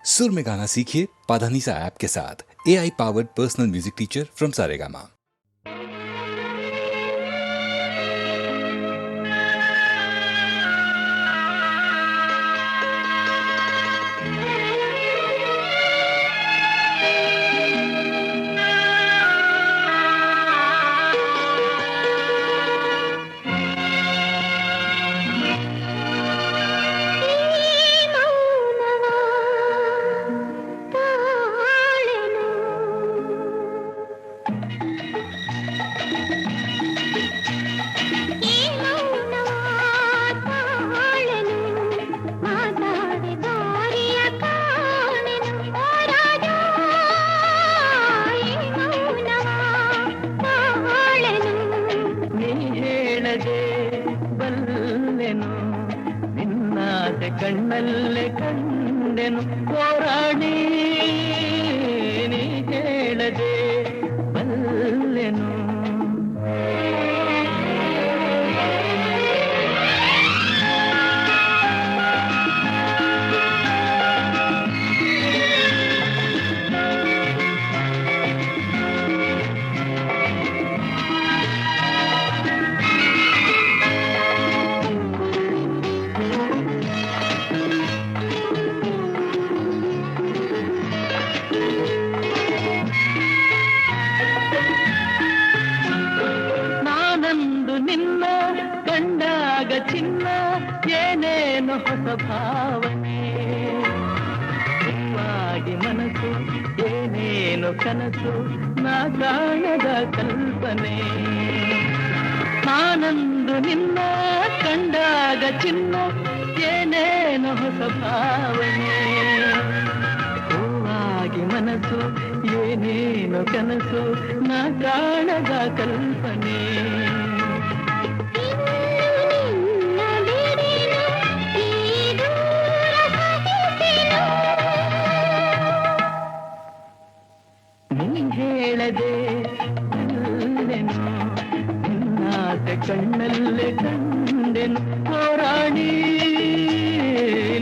सुर में गाना सीखिए पाधानीसा ऐप के साथ। AI powered personal music teacher from Saregama. ಕಣ್ಣಲ್ಲೇ ಕಂಡೆನು ಹೋರಾಡಿ ನೀ ಹೇಳದೆ ಬಲ್ಲೆನು. ಚಿನ್ನ ಏನೇನು ಹೊಸ ಭಾವನೆ ಹೂವಾಗಿ ಮನಸ್ಸು ಏನೇನು ಕನಸು ನಾ ಕಾಣದ ಕಲ್ಪನೆ. ನಾನಂದು ನಿನ್ನ ಕಂಡಾಗ ಚಿನ್ನ ಏನೇನು ಹೊಸ ಭಾವನೆ ಹೂವಾಗಿ ಮನಸ್ಸು ಏನೇನು ಕನಸು ನಾ ಕಾಣದ ಕಲ್ಪನೆ. ಹೇಳದೆ ಬಲ್ಲೆನು ನಿನ್ನಾಸೆ ಕಣ್ಣಲ್ಲೇ ಕಂಡೆನು ಹೋರಾಡಿ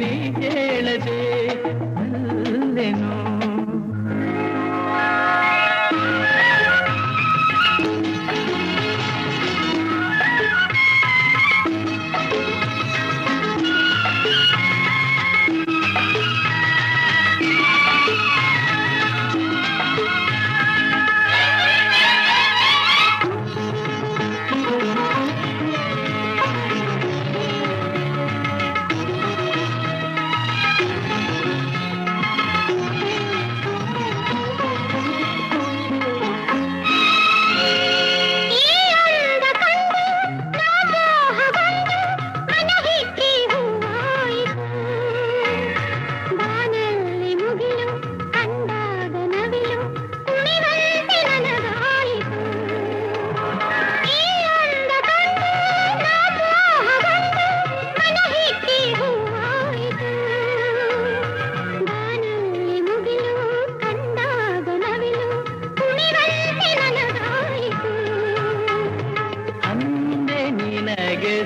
ನೀ ಹೇಳದೆ ಬಲ್ಲೆನು.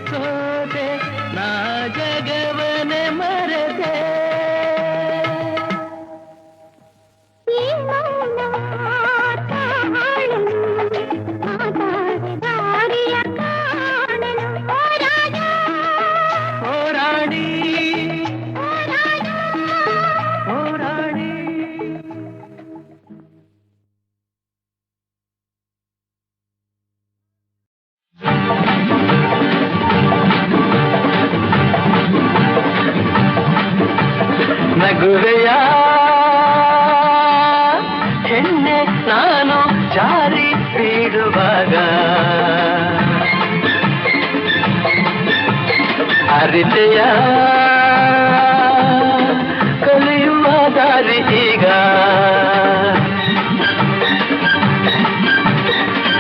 ಸೋತೆ ನಾ ಜಗವನೆ ಮರೆತೆ ಹೋರಾಡಿ ಹೋರಾಡಿ. ನಗುವೆಯ ಹೆಣ್ಣೆ ನಾನು ಜಾರಿ ಬೀಳುವಾಗ ಅರಿತೆಯ ಕಲಿಯುವ ದಾರಿ ಈಗ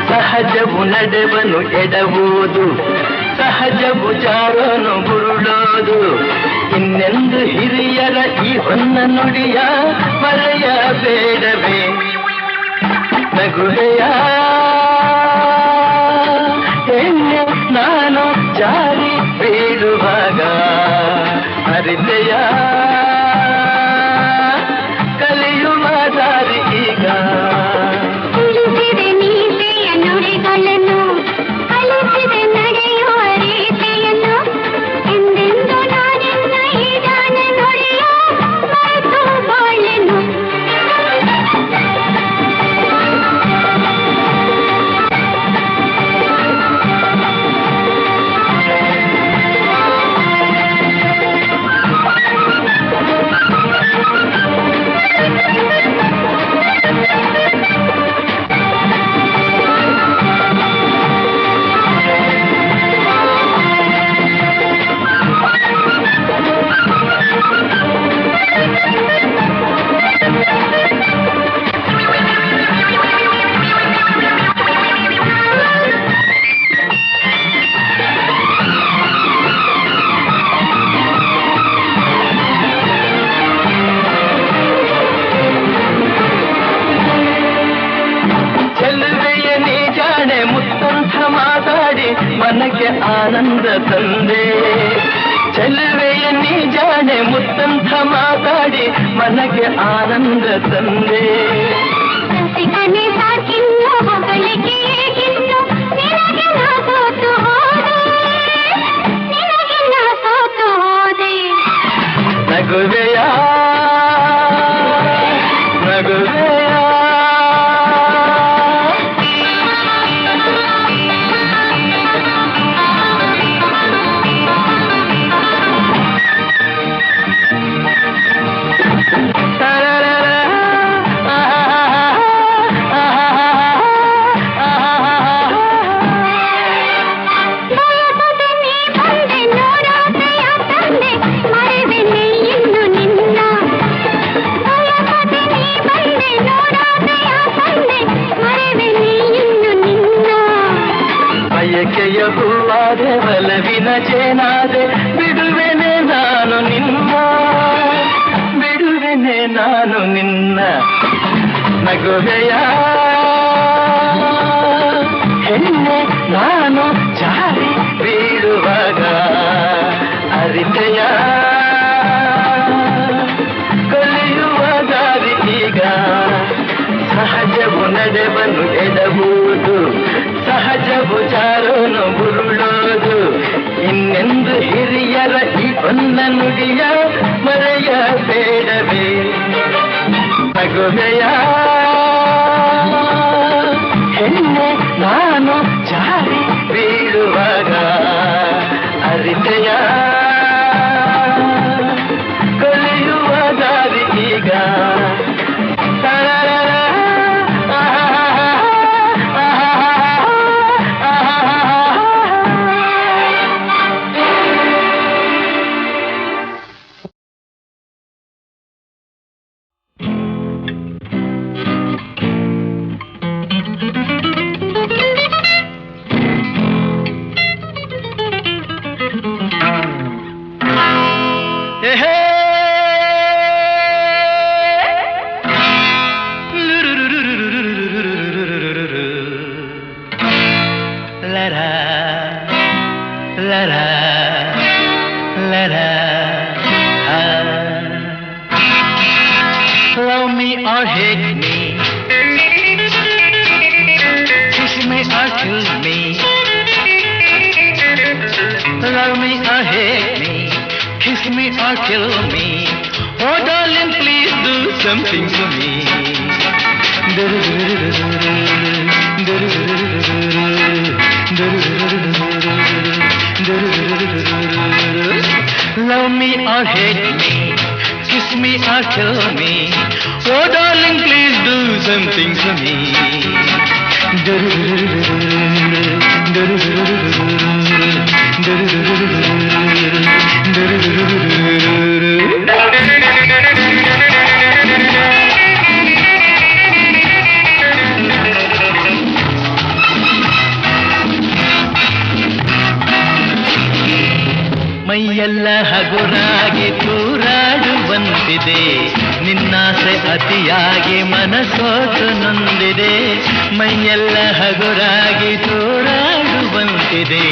ಸಹಜವು ನಡೆವನು ಎಡವುದು ಸಹಜವು ಜಾರನು ಬುರುಳೋದು ಇನ್ನೆಂದು ಹಿರಿಯರ ಈ ಹೊನ್ನ ನುಡಿಯ ಮರೆಯಬೇಡವೇ. ನಗುವೆಯ ಹೆಣ್ಣೆ ನಾನು ಜಾರಿ ಬೀಳುವಾಗ ಅರಿತೆಯ ಆನಂದ ತಂದೆ ಚೆಲುವೆಯ ನೀ ಜಾಣೆ ಮುತ್ತಂಥ ಮಾತಾಡಿ ಮನಗೆ ಆನಂದ ತಂದೆ ನಗುವೆಯ ನಗುವೆಯ ಬಯಕೆಯ ಹೂವಾದೆ ಬಲವಿನ ಜೇನಾದೆ ಬಿಡುವೆನೆ ನಾನು ನಿನ್ನ ಬಿಡುವೆನೆ ನಾನು ನಿನ್ನ ನಗುವೆಯ ಹೆಣ್ಣೆ ನಾನು ಜಾರಿ ಬೀಳುವಾಗ ಅರಿತೆಯ ಕಲಿಯುವ ದಾರಿ ಈಗ ಸಹಜವು ನಡೆವನ್ನು ಎಡಬಹುದು ಸಹಜವು ಜಾರೋನು ಬುರುಳೋದು ಇನ್ನೆಂದು ಹಿರಿಯರ ಈ ಹೊನ್ನ ನುಡಿಯ ಮರೆಯಬೇಡವೇ ನಗುವೆಯ ಹೆಣ್ಣೆ ನಾನು ಜಾರಿ ಬೀಳುವಾಗ ಅರಿತೆಯ ಕಲಿಯುವ ದಾರಿ ಈಗ Love me or hate me, kiss me or kill me. Love me or hate me, kiss me or kill me. Oh darling, please do something to me. Love me or hate me, kiss me or kill me. Oh darling, please do something to me. ಮೈಯೆಲ್ಲ ಹಗುರಾಗಿ ತೂರಾಡುವಂತಿದೆ ನಿನ್ನಾಸೆ ಅತಿಯಾಗಿ ಮನಸೋತು ನೊಂದಿದೆ ಮೈಯೆಲ್ಲ ಹಗುರಾಗಿ ತೂರಾಡುವಂತಿದೆ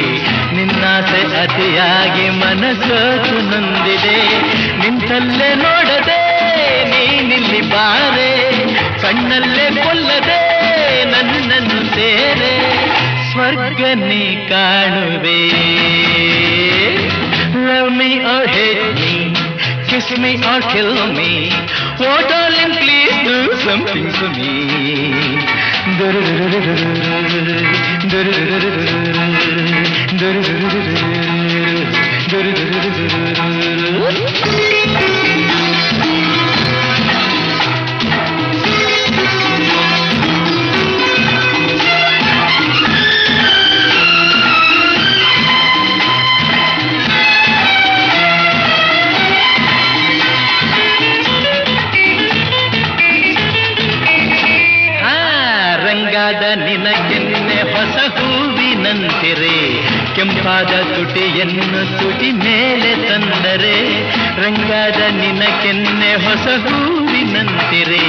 ನಿನ್ನಾಸೆ ಅತಿಯಾಗಿ ಮನಸೋತು ನೊಂದಿದೆ ನಿಂತಲ್ಲೇ ನೋಡದೆ ನೀನಿಲ್ಲಿ ಬಾರೆ ಕಣ್ಣಲ್ಲೇ ಕೊಲ್ಲದೆ ನನ್ನನ್ನು ಸೇರೆ ಸ್ವರ್ಗ ನೀ ಕಾಣುವೆ Love me or hate me, kiss me or kill me. Oh darling, please do something to me. ನಿನಗೆನ್ನೆ ಹೊಸ ಹೂವಿನಂತಿರೆ ಕೆಂಪಾದ ತುಟಿಯನ್ನು ತುಟಿ ಮೇಲೆ ತಂದರೆ ರಂಗಾದ ನಿನಗೆನ್ನೆ ಹೊಸ ಹೂವಿನಂತಿರೆ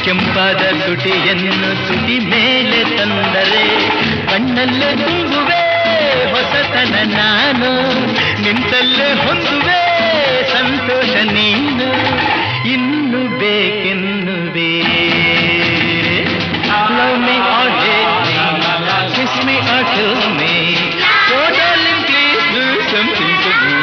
ಕೆಂಪಾದ ತುಟಿಯನ್ನು ತುಟಿ ಮೇಲೆ ತಂದರೆ ಕಣ್ಣಲ್ಲೇ ತುಂಬುವೆ ಹೊಸತನ ನಾನು ನಿಂತಲ್ಲೇ ಹೊಂದುವೆ ಸಂತೋಷ ನೀನು ಇನ್ನು ಬೇಕೆನ್ನುವೆ Love me or hate me, kiss me or kill me. Oh darling, please do something to me.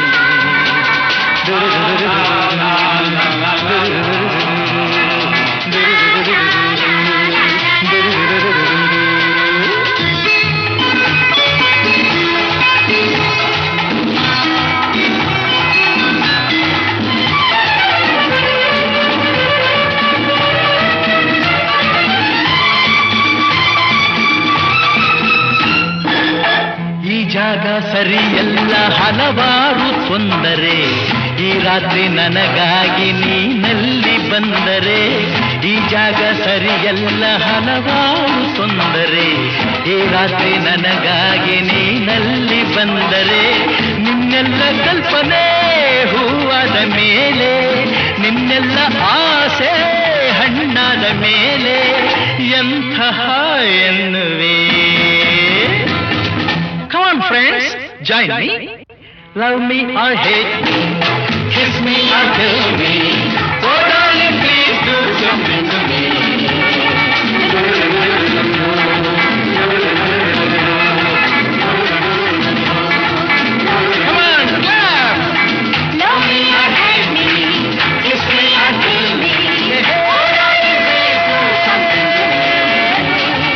ಜಾಗ ಸರಿಯಲ್ಲ ಹಲವಾರು ತೊಂದರೆ ಈ ರಾತ್ರಿ ನನಗಾಗಿ ನೀನಲ್ಲಿ ಬಂದರೆ ಈ ಜಾಗ ಸರಿಯಲ್ಲ ಹಲವಾರು ತೊಂದರೆ ಈ ರಾತ್ರಿ ನನಗಾಗಿ ನೀನಲ್ಲಿ ಬಂದರೆ ನಿನ್ನೆಲ್ಲ ಕಲ್ಪನೆ ಹೂವಾದ ಮೇಲೆ ನಿನ್ನೆಲ್ಲ ಆಸೆ ಹಣ್ಣಾದ ಮೇಲೆ ಎಂತಹ ಎನ್ನುವೆ Come on, friends, join me. Love me or hate me, kiss me or kill me. Oh, darling, please do something to me. Come on, clap. Love me or hate me, kiss me or kill me. Oh, darling, please do something to me.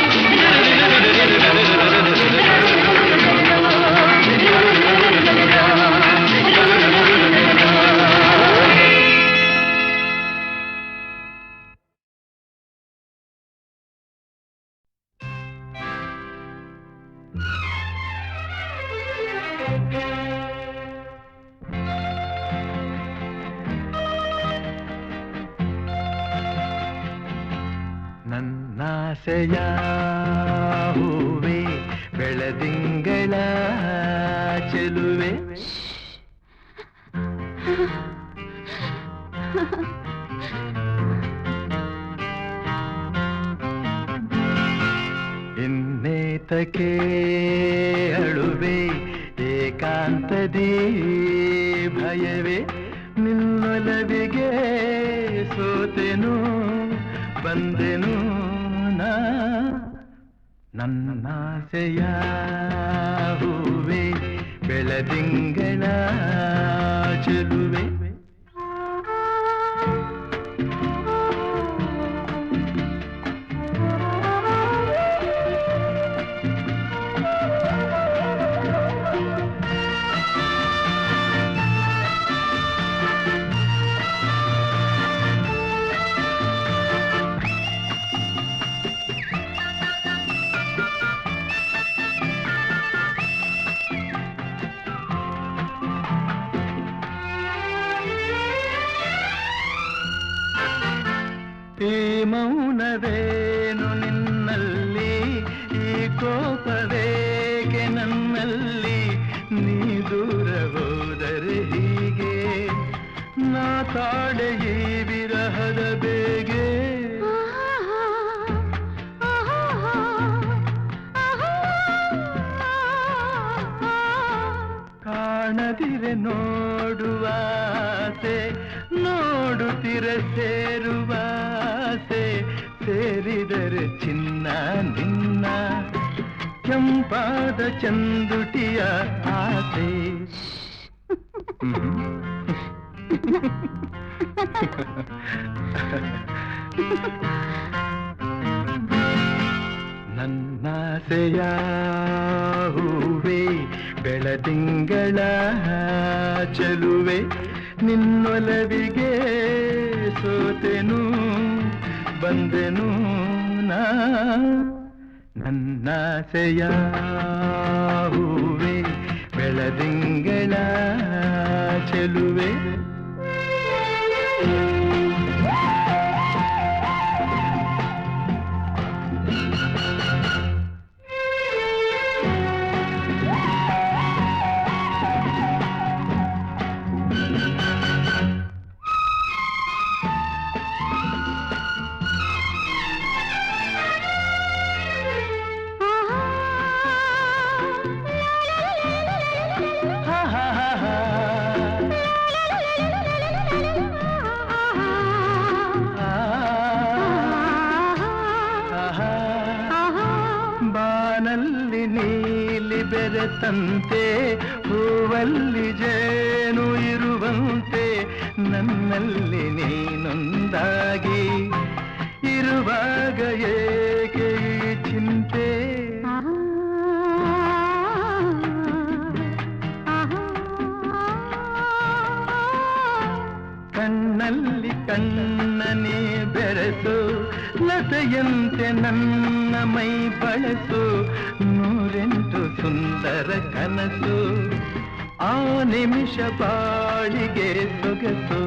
ನನ್ನಾಸೆಯ ಹೂವೆ ಬೆಳದಿಂಗಳ ಚೆಲುವೆ ಇನ್ನೇತಕ್ಕೆ ಅಳುವೆ ಏಕಾಂತದಿ ಭಯವೇ ನಿನ್ನೊಲವಿಗೆ ಸೋತೆನು ಬಂದೆನು ನಾ ನನ್ನಾಸೆಯ ಹೂವೆ ಬೆಳದಿಂಗಳ ಚೆಲುವೆ ಈ ಮೌನವೇನು ನಿನ್ನಲ್ಲಿ ಈ ಕೋಪವೇಗೆ ನನ್ನಲ್ಲಿ ನೀ ದೂರ ಹೋದರೆ ಹೀಗೆ ನಾ ತಾಳೆ ಈ ವಿರಹದ ಬೇಗೆ ಕಾಣದಿರೆ ನೋಡುವಾಸೆ ನೋಡುತ್ತಿರೆ ಸೇರುವಾಸೆ ಸೇರಿದರೆ ಚಿನ್ನ ನಿನ್ನ ಕೆಂಪಾದ ಚಂದುಟಿಯ ಆಸೆ ನನ್ನಾಸೆಯ ಹೂವೆ ಬೆಳದಿಂಗಳ ಚೆಲುವೆ ನಿನ್ನೊಲವಿಗೆ ಸೋತೆನು ಬಂದೆನು ನಾ ನನ್ನಾಸೆಯ ಹೂವೆ ಬೆಳದಿಂಗಳ ಚೆಲುವೆ ಮರೆತಂತೆ ಹೂವಲ್ಲಿ ಜೇನು ಇರುವಂತೆ ನನ್ನಲ್ಲಿ ನೀನೊಂದಾಗಿ ಇರುವಾಗ ಏಕೆ ಈ ಚಿಂತೆ ಕಣ್ಣಲ್ಲಿ ಕಣ್ಣನೇ ಬೆರೆಸು ಲತೆಯಂತೆ ನನ್ನ ಮೈ ಬಳಸು ನೂರೆಂಟು ಸುಂದರ ಕನಸು ಆ ನಿಮಿಷ ಬಾಳಿಗೆ ಸೊಗಸು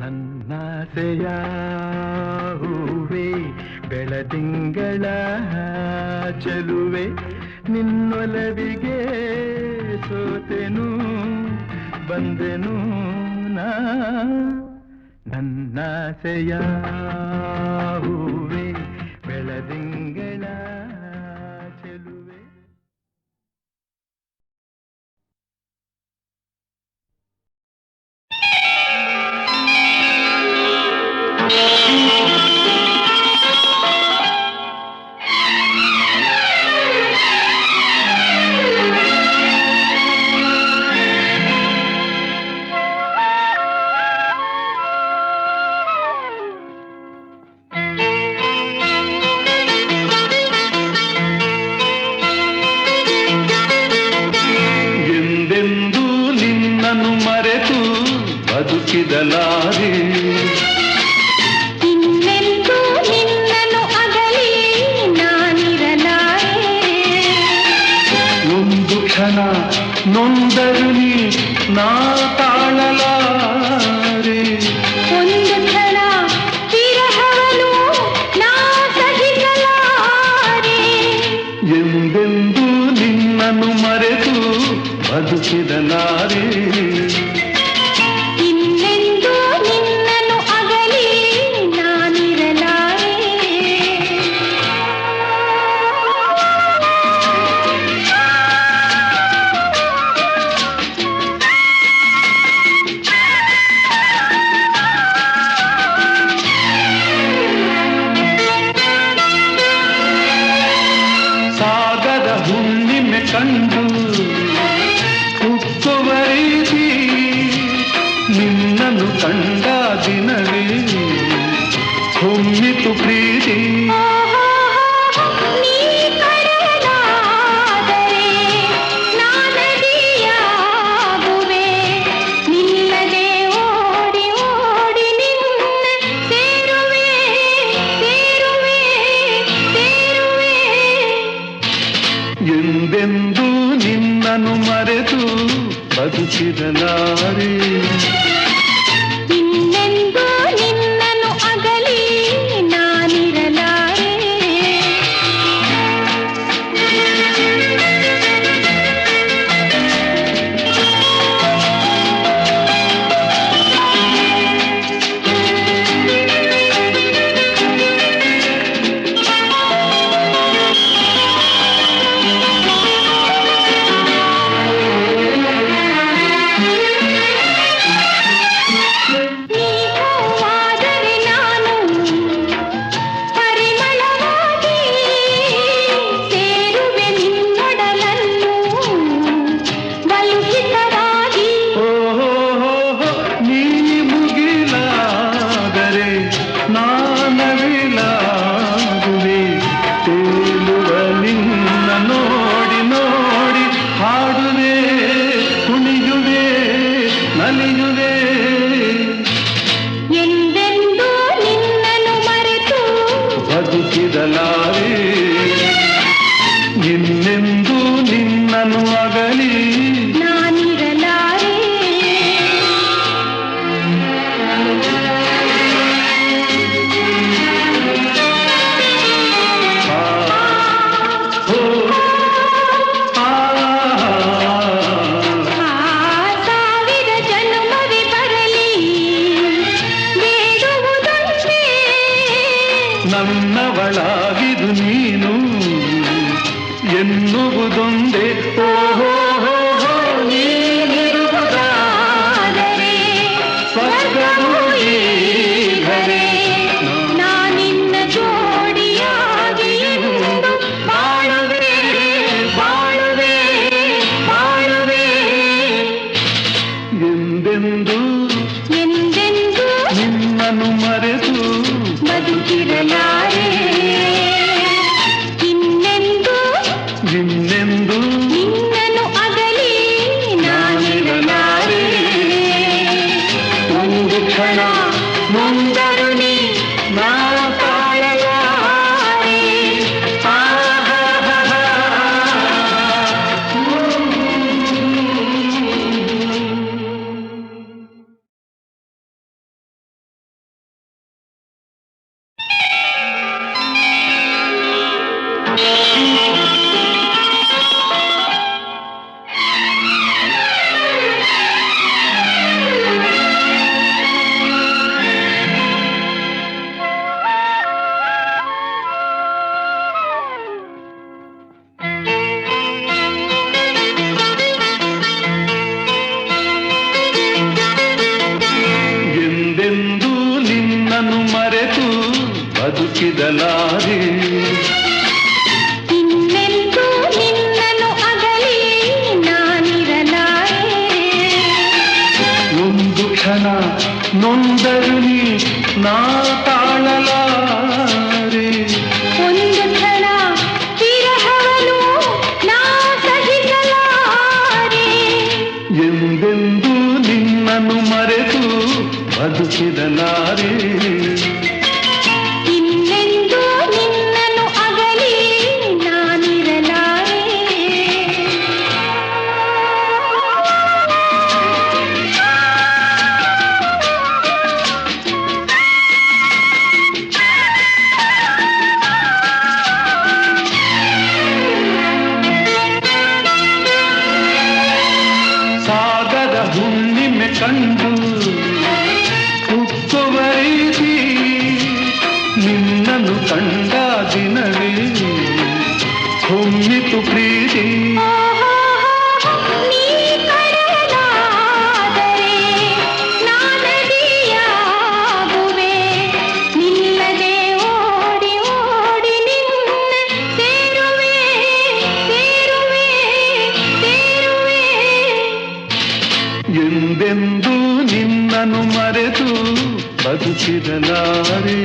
ನನ್ನಾಸೆಯ ಹೂವೇ ಬೆಳದಿಂಗಳ ಚೆಲುವೆ ನಿನ್ನೊಲವಿಗೆ ಸೋತೆನು ಬಂದೆನು ನಾ ನನ್ನಾಸೆಯ ಹೂವೇ ಬೆಳದಿಂಗಳ ಚೆಲುವೆ. ಬದುಕಿದಲಾರೆ ಇನ್ನೆಂದೂ ನಿನ್ನನ್ನು ಅಗಲಿ ನಾನಿರಲಾರೆ ಒಂದು ಕ್ಷಣ ನೊಂದರು ನೀ ನಾ ತಾಳಲಾರೆ ಒಂದು ಕ್ಷಣ ವಿರಹವನು ನಾ ಸಹಿಸಲಾರೆ ಎಂದೆಂದೂ ನಿನ್ನನ್ನು ಮರೆತು ಬದುಕಿದಲಾರೆ ಕಂಡು ಉಕ್ಕುವ ರೀತಿ ನಿನ್ನನ್ನು ಕಂಡ ದಿನವೇ ಹೊಮ್ಮಿತು ಪ್ರೀತಿ ಎಂದೆಂದೂ ನಿನ್ನನ್ನು ಮರೆತು ಬದುಕಿದಲಾರೆ ಇನ್ನೆಂದೂ ನಿನ್ನನ್ನು ಅಗಲಿ ನಾನಿರಲಾರೆ ಎಂದೆಂದೂ ನಿನ್ನನ್ನು ಮರೆತು ಬದುಕಿದಲಾರೆ ಇನ್ನೆಂದೂ ನಿನ್ನನ್ನು ಅಗಲಿ ನಾನಿರಲಾರೆ ಸಾವಿರ ಜನ್ಮವೇ ಬರಲಿ ಬೇಡುವುದೊಂದೇ ನನ್ನವಳಾಗಿದು ನೀನು ಎನ್ನುವುದೊಂದೇ ಓಹೋ ನೀನಿರುವುದಾದರೆ ಸ್ವರ್ಗವು ನೊಂದರು ನೀ ನಾ ತಾಳಲಾರೆ. ಒಂದು ಕ್ಷಣ ವಿರಹವನು ನಾ ಸಹಿಸಲಾರೆ. ಎಂದೆಂದು ನಿನ್ನನ್ನು ಮರೆತು ಬದುಕಿದಲಾರೆ. ಇನ್ನೆಂದೂ ನಿನ್ನನ್ನು ಅಗಲಿ ನಾನಿರಲಾರೆ. ಸಾಗರ ಹುಣ್ಣಿಮೆ ಕಂಡು ಉಕ್ಕುವ ರೀತಿ ನಿನ್ನನ್ನು ಕಂಡ ದಿನವೇ ಹೊಮ್ಮಿತು ಪ್ರೀತಿ. ನೀ ಕಡಲಾದರೆ ನಾನದಿಯಾಗುವೆ. ನಿಲ್ಲದೆ ಓಡಿ ಓಡಿ ನಿನ್ನ ಸೇರುವೆ ಸೇರುವೆ ಸೇರುವೆ. ಎಂದೆಂದು ನಿನ್ನನ್ನು ಮರೆತು ಬದುಕಿದಲಾರೆ.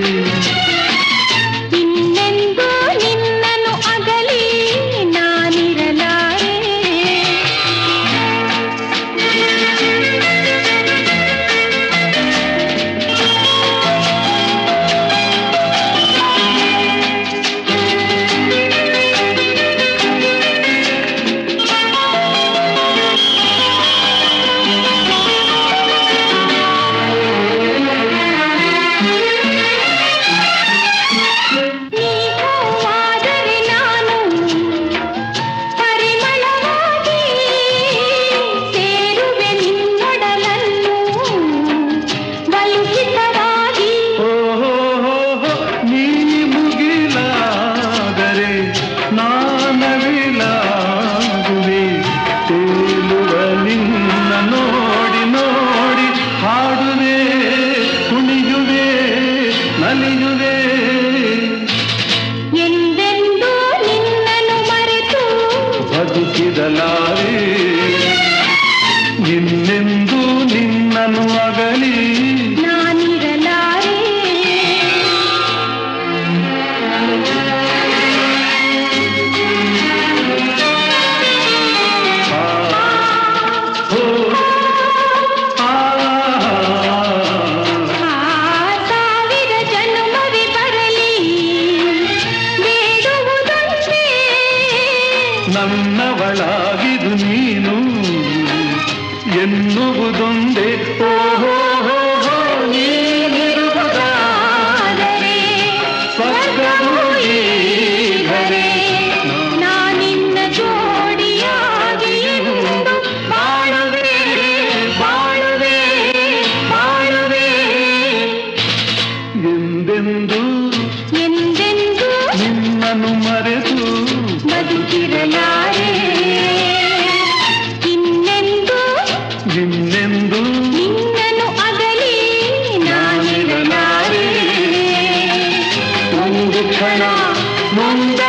ಇನ್ನೆಂದೂ ನಿನ್ನನ್ನು ಅಗಲಿ ನಾನಿರಲಾರೆ. ನೀ ಹೂವಾದರೆ ನಾನು ಪರಿಮಳವಾಗಿ ಸೇರುವೆ ನಿನ್ನೊಡಲನ್ನು ಬಲುಹಿತವಾಗಿ. ಓಹೋ ನೀ ಮುಗಿಲಾದರೆ ನಾನವಿಲಾಗುವೆ. ತೇಲುವ ನಿನ್ನ ನೋಡಿ ನೋಡಿ ಹಾಡುವೆ ಕುಣಿಯುವೆ ನಲಿಯುವೆ. ಎಂದೆಂದೂ ನಿನ್ನನ್ನು ಮರೆತು ಬದುಕಿದಲಾರೆ. ಇನ್ನೆಂದು ನಿನ್ನನ್ನು ಅಗಲಿ ನಾನಿರಲಾರೆ. ಆ, ಹೋ, ಆ. ಆ ಸಾವಿರ ಜನ್ಮವೇ ಬರಲಿ ಬೇಡುವುದೊಂದೇ. ನನ್ನವಳಾಗಿದು ನೀನು ಎನ್ನುವುದೊಂದೇ. ಓಹೋ ನೀನಿರುವುದಾದರೆ ಸ್ವರ್ಗವೂ ಈಗಲೇ. ನಾನಿನ್ನ ಜೋಡಿಯಾಗಿ ಎಂದು ಬಾಳುವೆ ಬಾಳುವೆ ಬಾಳುವೆ. ಎಂದೆಂದು ಎಂದೆಂದೂ ನಿನ್ನನ್ನು ಮರೆತು ಬದುಕಿರಲಾರೆ. ಇನ್ನೆಂದೂ ಇನ್ನೆಂದು ನಿನ್ನನ್ನು ಅಗಲಿ ನಾನಿರಲಾರೆ. ಒಂದು ಕ್ಷಣ ನೊಂದ